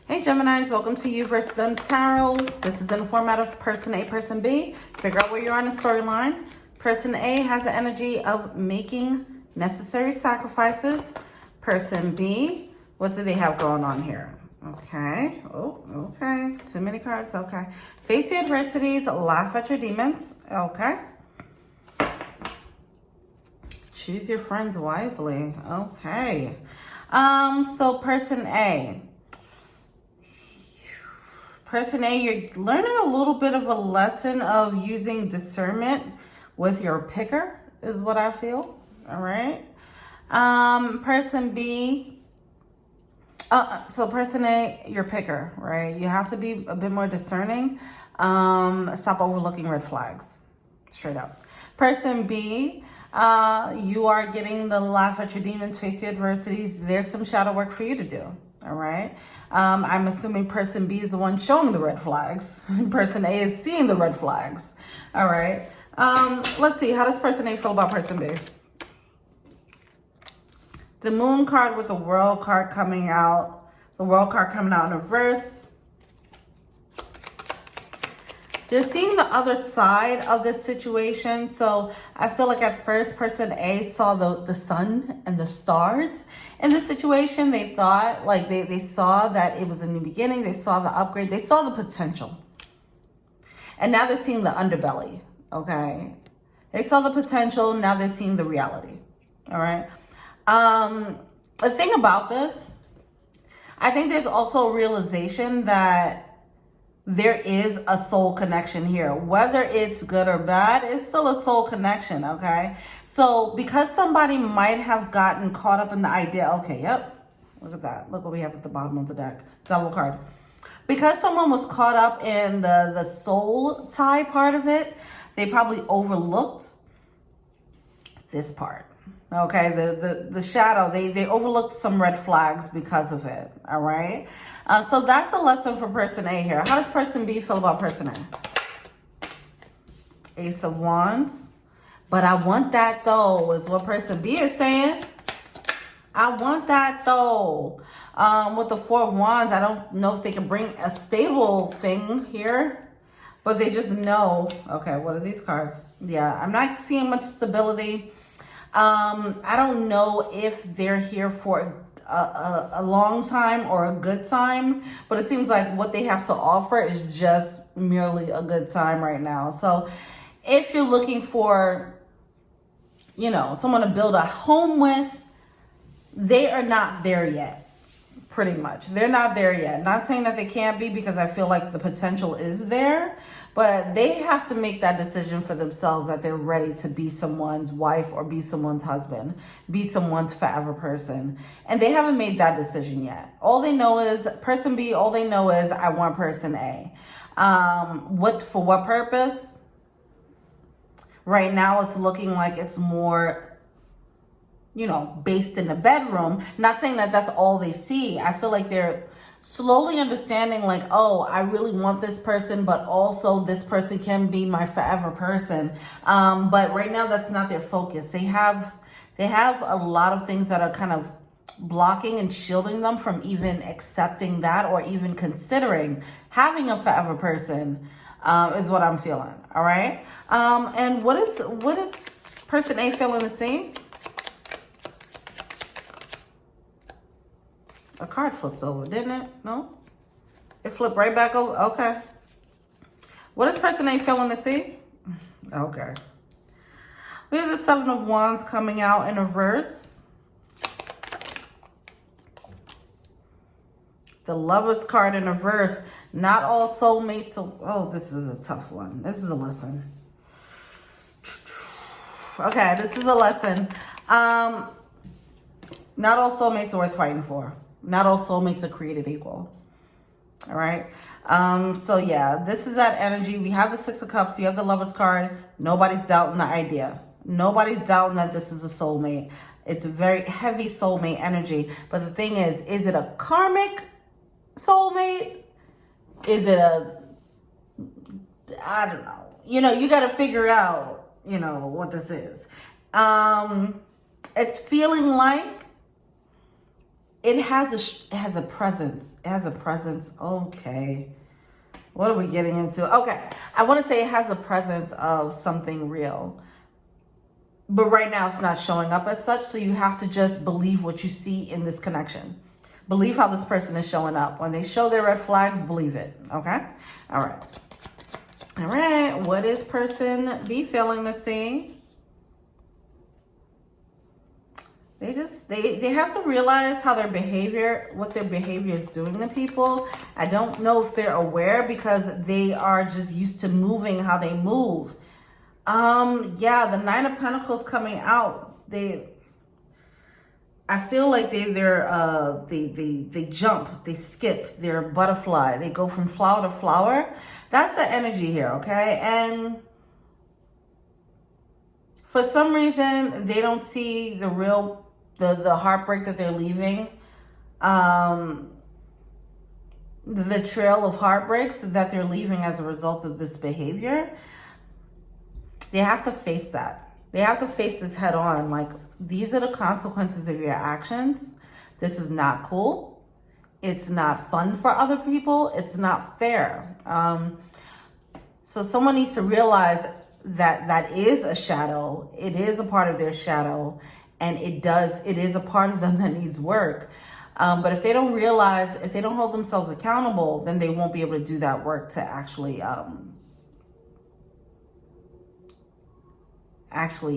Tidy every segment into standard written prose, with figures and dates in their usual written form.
Hey Geminis, welcome to You versus Them Tarot. This is in the format of person A, person B. Figure out where you are in the storyline. Person A has the energy of making necessary sacrifices. Person B, what do they have going on here? Okay. Oh, okay. Too many cards. Okay. Face your adversities, laugh at your demons. Okay. Choose your friends wisely. Okay. So person A. Person A, you're learning a little bit of a lesson of using discernment with your picker, is what I feel. All right. Person B, so person A, your picker, right? You have to be a bit more discerning. Stop overlooking red flags, straight up. Person B, you are getting the laugh at your demons, face your adversities. There's some shadow work for you to do. All right. I'm assuming person B is the one showing the red flags. Person A is seeing the red flags. All right. Let's see. How does person A feel about person B? The moon card with the world card coming out. The world card coming out in reverse. They're seeing the other side of this situation. So I feel like at first person A saw the sun and the stars in this situation. They thought, like they saw that it was a new beginning. They saw the upgrade. They saw the potential. And now they're seeing the underbelly, okay? They saw the potential. Now they're seeing the reality, all right? The thing about this, I think there's also a realization that there is a soul connection here. Whether it's good or bad, it's still a soul connection, okay? So because somebody might have gotten caught up in the idea, okay, yep, look at that. Look what we have at the bottom of the deck, Devil card. Because someone was caught up in the soul tie part of it, they probably overlooked this part. Okay, the shadow, they overlooked some red flags because of it, all right? So that's a lesson for person A here. How does person B feel about person A? Ace of Wands. But I want that though, is what person B is saying. I want that though. With the Four of Wands, I don't know if they can bring a stable thing here, but they just know. Okay, what are these cards? Yeah, I'm not seeing much stability. I don't know if they're here for a long time or a good time, but it seems like what they have to offer is just merely a good time right now. So if you're looking for, you know, someone to build a home with, they are not there yet. Pretty much. They're not there yet. Not saying that they can't be, because I feel like the potential is there, but they have to make that decision for themselves that they're ready to be someone's wife or be someone's husband, be someone's forever person. And they haven't made that decision yet. All they know is person B, all they know is I want person A. For what purpose? Right now it's looking like it's more, you know, based in the bedroom. Not saying that that's all they see. I feel like they're slowly understanding, like, oh, I really want this person, but also this person can be my forever person. But right now that's not their focus. They have a lot of things that are kind of blocking and shielding them from even accepting that or even considering having a forever person, is what I'm feeling. All right. And what is person A feeling the same? A card flipped over, didn't it? No? It flipped right back over? Okay. What is person A feeling to see? Okay. We have the Seven of Wands coming out in reverse. The Lovers card in reverse. Not all soulmates. Oh, this is a tough one. This is a lesson. Okay, this is a lesson. Not all soulmates are worth fighting for. Not all soulmates are created equal. All right. So yeah, this is that energy. We have the Six of Cups. You have the Lovers card. Nobody's doubting the idea. Nobody's doubting that this is a soulmate. It's a very heavy soulmate energy. But the thing is it a karmic soulmate? Is it I don't know. You know, you got to figure out, you know, what this is. It's feeling like it has a presence. It has a presence. Okay. What are we getting into? Okay. I want to say it has a presence of something real. But right now it's not showing up as such. So you have to just believe what you see in this connection. Believe how this person is showing up. When they show their red flags, believe it. Okay? All right. All right. What is person B feeling to see? They have to realize how what their behavior is doing to people. I don't know if they're aware because they are just used to moving how they move. Yeah, the Nine of Pentacles coming out. I feel like they jump, they skip, they're a butterfly. They go from flower to flower. That's the energy here, okay? And for some reason, they don't see the real the heartbreak that they're leaving, the trail of heartbreaks that they're leaving as a result of this behavior. They have to face that. They have to face this head on. Like, these are the consequences of your actions. This is not cool. It's not fun for other people. It's not fair. So someone needs to realize that is a shadow. It is a part of their shadow. And it is a part of them that needs work. But if they don't realize, if they don't hold themselves accountable, then they won't be able to do that work to actually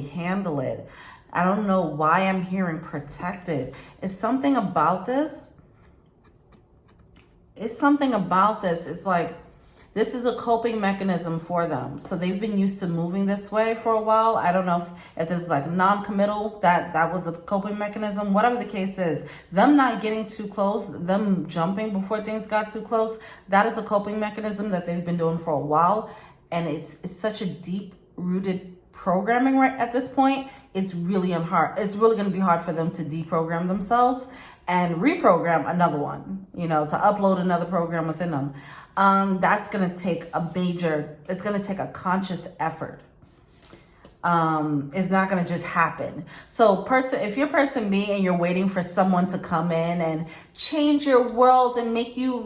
handle it. I don't know why I'm hearing protected. It's something about this. It's like, this is a coping mechanism for them. So they've been used to moving this way for a while. I don't know if this is like non-committal, that was a coping mechanism. Whatever the case is, them not getting too close, them jumping before things got too close, that is a coping mechanism that they've been doing for a while. And it's such a deep-rooted programming right at this point. It's really it's really going to be hard for them to deprogram themselves and reprogram another one, to upload another program within them. That's going to take it's going to take a conscious effort. It's not going to just happen. So if you're person B and you're waiting for someone to come in and change your world and make you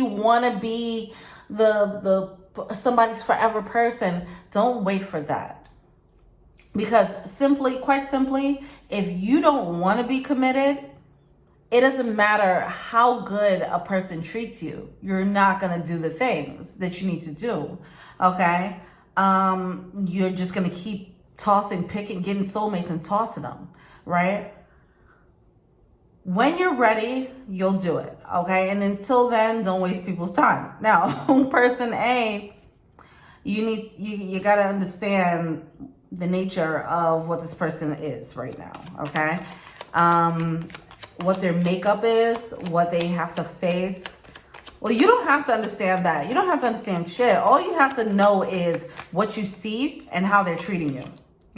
want to be the somebody's forever person, don't wait for that. Because quite simply, if you don't want to be committed, it doesn't matter how good a person treats you. You're not going to do the things that you need to do. Okay? You're just going to keep picking, getting soulmates and tossing them. Right? When you're ready, you'll do it. Okay? And until then, don't waste people's time. Now, person A, you got to understand the nature of what this person is right now. Okay? What their makeup is, what they have to face. Well, you don't have to understand that. You don't have to understand shit. All you have to know is what you see and how they're treating you.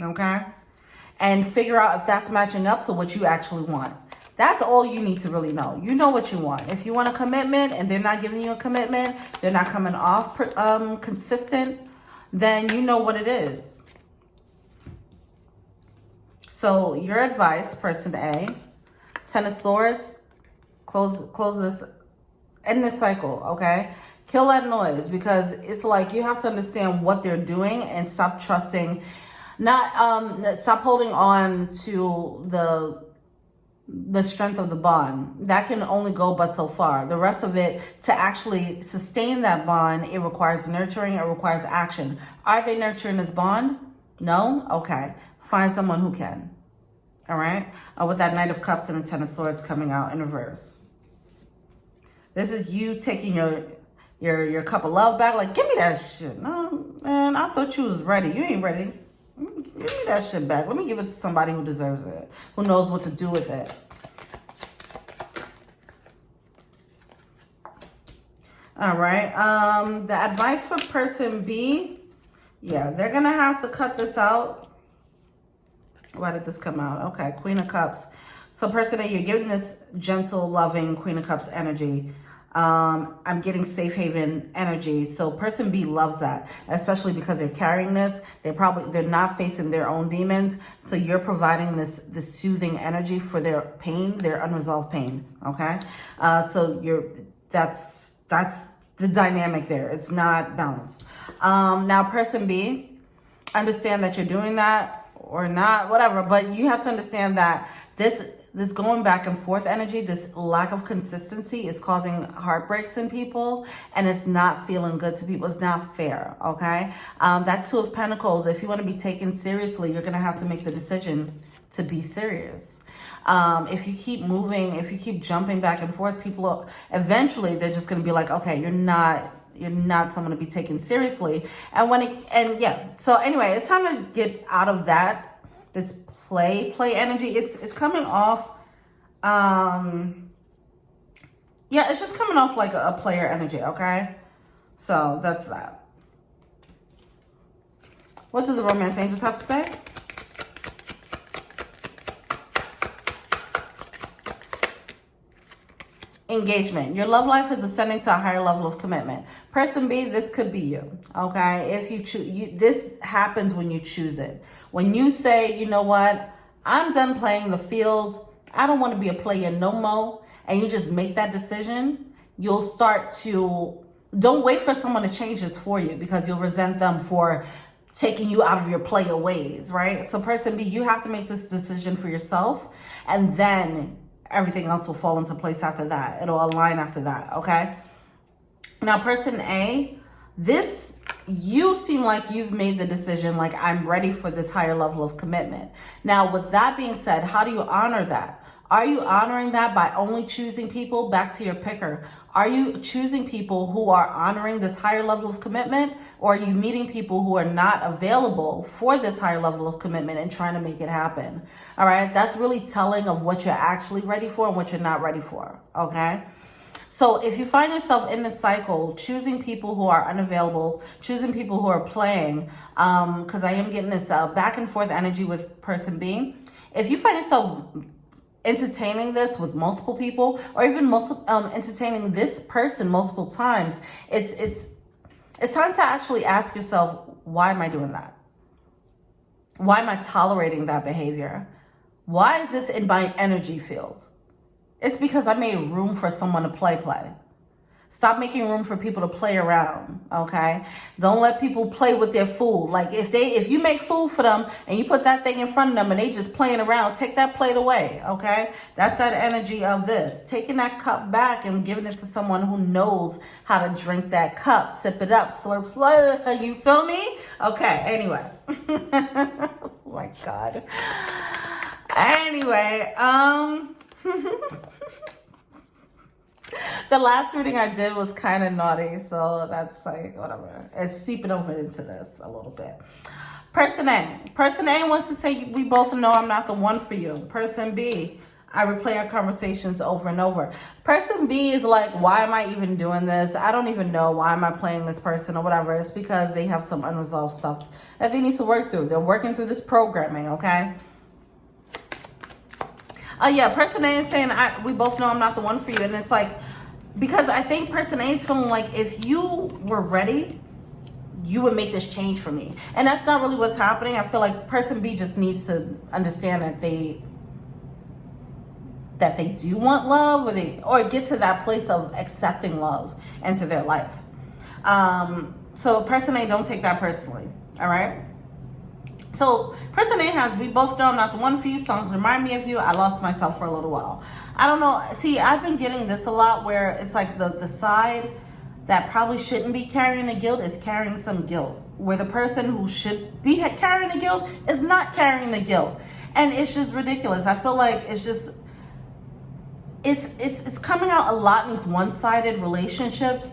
Okay? And figure out if that's matching up to what you actually want. That's all you need to really know. You know what you want. If you want a commitment and they're not giving you a commitment, they're not coming off consistent, then you know what it is. So your advice, person A, Ten of Swords, close this, end this cycle, okay? Kill that noise, because it's like you have to understand what they're doing and stop trusting, stop holding on to the strength of the bond. That can only go but so far. The rest of it, to actually sustain that bond, it requires nurturing, it requires action. Are they nurturing this bond? No? Okay. Find someone who can. All right? With that Knight of Cups and the Ten of Swords coming out in reverse. This is you taking your cup of love back. Like, give me that shit. No, man, I thought you was ready. You ain't ready. Give me that shit back. Let me give it to somebody who deserves it, who knows what to do with it. All right. The advice for person B, yeah, they're going to have to cut this out. Why did this come out? Okay, Queen of Cups. So person A, you're giving this gentle, loving Queen of Cups energy. I'm getting safe haven energy. So person B loves that, especially because they're carrying this. They're not facing their own demons. So you're providing this soothing energy for their pain, their unresolved pain. Okay. So that's the dynamic there. It's not balanced. Now person B, understand that you're doing that or not, whatever, but you have to understand that this going back and forth energy, this lack of consistency is causing heartbreaks in people, and it's not feeling good to people. It's not fair, okay? That Two of Pentacles, if you want to be taken seriously, you're going to have to make the decision to be serious. If you keep moving, if you keep jumping back and forth, eventually they're just going to be like, okay, you're not someone to be taken seriously. So anyway, it's time to get out of this play energy. It's coming off, it's just coming off like a player energy, okay? So that's that. What do the romance angels have to say? Engagement. Your love life is ascending to a higher level of commitment. Person B, this could be you, okay? If you choose, this happens when you choose it. When you say, you know what, I'm done playing the field. I don't want to be a player no more. And you just make that decision, you'll start to, don't wait for someone to change this for you, because you'll resent them for taking you out of your player ways, right? So person B, you have to make this decision for yourself, and then everything else will fall into place after that. It'll align after that, okay? Now, person A, you seem like you've made the decision, like, I'm ready for this higher level of commitment. Now, with that being said, how do you honor that? Are you honoring that by only choosing people, back to your picker? Are you choosing people who are honoring this higher level of commitment? Or are you meeting people who are not available for this higher level of commitment and trying to make it happen? All right, that's really telling of what you're actually ready for and what you're not ready for, okay? So if you find yourself in this cycle, choosing people who are unavailable, choosing people who are playing, because I am getting this back and forth energy with person B. If you find yourself entertaining this with multiple people, or even entertaining this person multiple times, it's time to actually ask yourself, why am I doing that? Why am I tolerating that behavior? Why is this in my energy field? It's because I made room for someone to play. Stop making room for people to play around, okay? Don't let people play with their food. Like, if you make food for them and you put that thing in front of them and they just playing around, take that plate away, okay? That's that energy of this. Taking that cup back and giving it to someone who knows how to drink that cup. Sip it up, slurp, slurp. You feel me? Okay, anyway. Oh, my God. Anyway, the last reading I did was kind of naughty, so that's like, whatever. It's seeping over into this a little bit. Person A. Person A wants to say, we both know I'm not the one for you. Person B, I replay our conversations over and over. Person B is like, why am I even doing this? I don't even know. Why am I playing this person or whatever? It's because they have some unresolved stuff that they need to work through. They're working through this programming, okay? Person A is saying, we both know I'm not the one for you. And it's like, because I think person A is feeling like, if you were ready, you would make this change for me. And that's not really what's happening. I feel like person B just needs to understand that they do want love, or get to that place of accepting love into their life. So person A, don't take that personally. All right. So person A has, we both know I'm not the one for you. Songs remind me of you. I lost myself for a little while. I don't know. See, I've been getting this a lot, where it's like the side that probably shouldn't be carrying the guilt is carrying some guilt, where the person who should be carrying the guilt is not carrying the guilt. And it's just ridiculous. I feel like it's just, it's coming out a lot in these one-sided relationship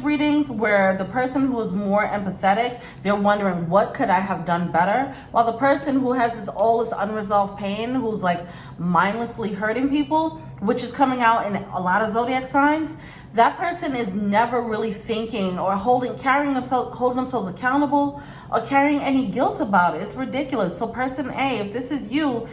readings, where the person who is more empathetic, they're wondering, what could I have done better? While the person who has all this unresolved pain, who's like mindlessly hurting people, which is coming out in a lot of zodiac signs, that person is never really thinking or holding themselves accountable or carrying any guilt about it. It's ridiculous. So person A, if this is you,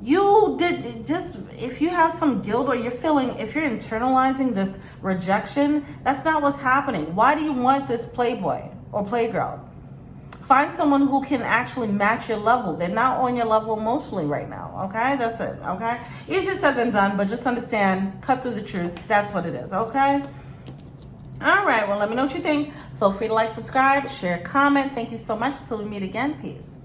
You did just, if you have some guilt or you're feeling, if you're internalizing this rejection, that's not what's happening. Why do you want this playboy or playgirl? Find someone who can actually match your level. They're not on your level emotionally right now, okay? That's it, okay? Easier said than done, but just understand, cut through the truth. That's what it is, okay? All right, well, let me know what you think. Feel free to like, subscribe, share, comment. Thank you so much. Until we meet again, peace.